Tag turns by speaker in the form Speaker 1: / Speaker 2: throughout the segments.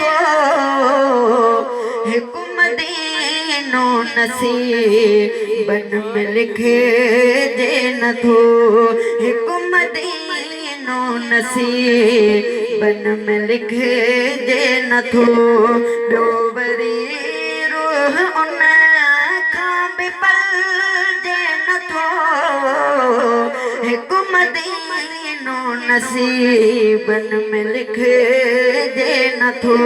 Speaker 1: नथो हिकु मदीनो नसीबन में लिखिजे नथो हिकु मदीनो नसीबन में लिखिजे नथो ॿियो वरी रूह उन खां बि पलजे नथो हिकु मदीनो नसीबन में लिखिजे नथो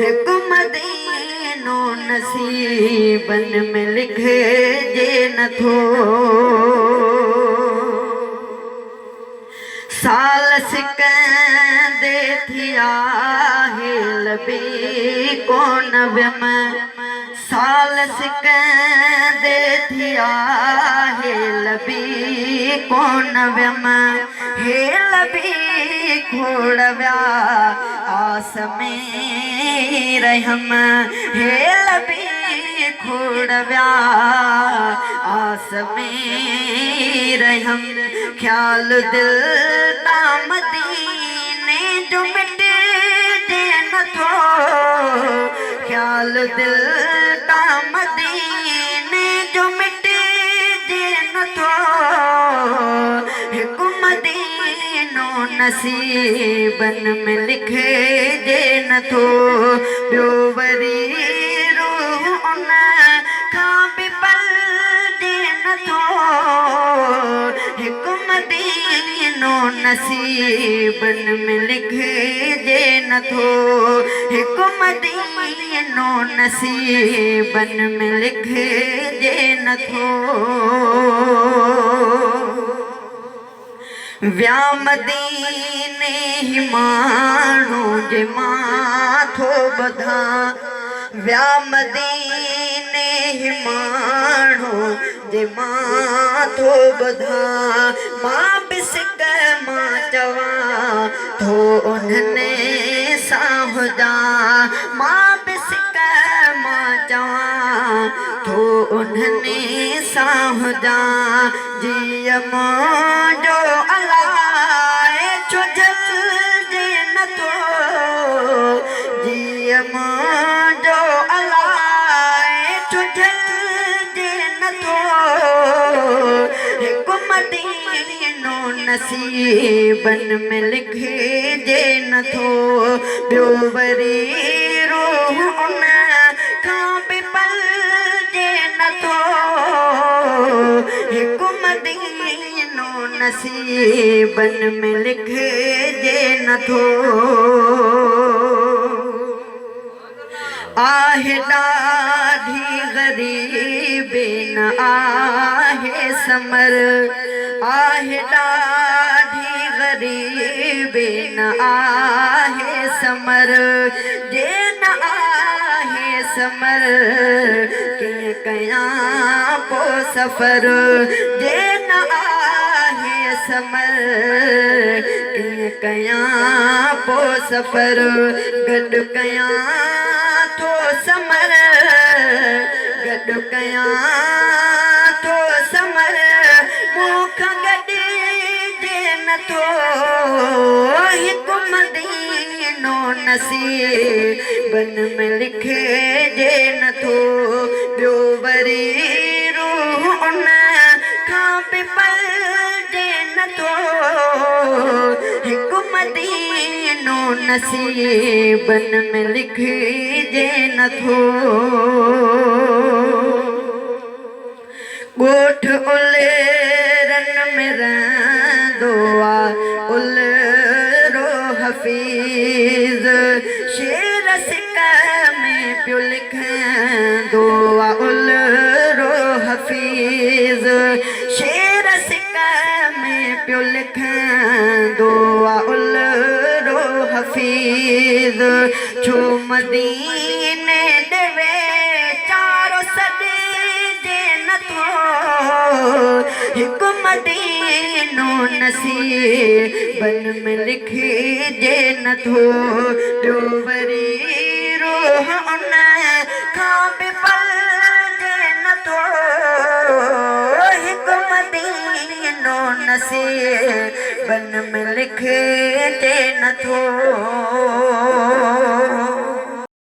Speaker 1: हिकु मदीनो नसीबन में लिखिजे नथो साल सिकंदे थिया लबी कोन वियम साल सिकंदे थिया लबी कोन वियम लबी खोड़ विया आस में रहम लबी खोड़ विया आस में रहम ख्याल दिल मदीने जो मिटे नथो ख्याल दिल मदीने जो मिटे नथो हिकु मदीनो नसीबन में लिखिजे नथो ॿियो वरी रूह उन खां बि पलजे नथो हिकु मदीनो नसीबन में लिखिजे नथो हिकु मदीनो नसीबन में लिखिजे नथो विया मदीने ही माण्हू जे माथो ॿधा विया मदीने ही माण्हू जे माथो ॿधा मां बि सिक मां चवां थो उन्हनि सां हुजां मां बि सिक मां चवां थो उन्हनि सां हुजां जीअं मुंहिंजो अलाए छो जलिजे नथो जीअं मुंहिंजो अलाए छो जलिजे नथो हिकु मदीनो नसीबन में लिखिजे नथो ॿियो वरी रूह उन खां बि पलजे नथो हिकु मदीनो नसीबन में लिखिजे नथो आहे ॾाढी ग़रीबी न आहे समर आहे ॾाढी ग़रीबी न आहे समर जे न आहे समर कीअं कयां पोइ सफ़र जे न आहे समर कीअं कयां पोइ सफ़र गॾु कयां थो समर गॾु कयां थो समर मूंखां गॾिजे नथो हिकु मदीनो नसीबन में लिखिजे नथो ॿियो वरी रूह उन खां बि पलजे नथो हिकु मदीनो नसीबन में लिखिजे नथो ॻोठ उलेरन में रहंदो आहे उलरो हफ़ीज़ शेर सिक में पियो लिखंदो आहे उलरो हफ़ीज़ शेर सिक में पियो लिखंदो आहे उलरो हफ़ीज़ छो मदीने ॾे चारो सॾिजे नथो हिकु मदीनो नसीबन में लिखिजे नथो ॿियो वरी रूह उन खां बि पलजे नथो हिकु मदीनो नसीबन में लिखिजे नथो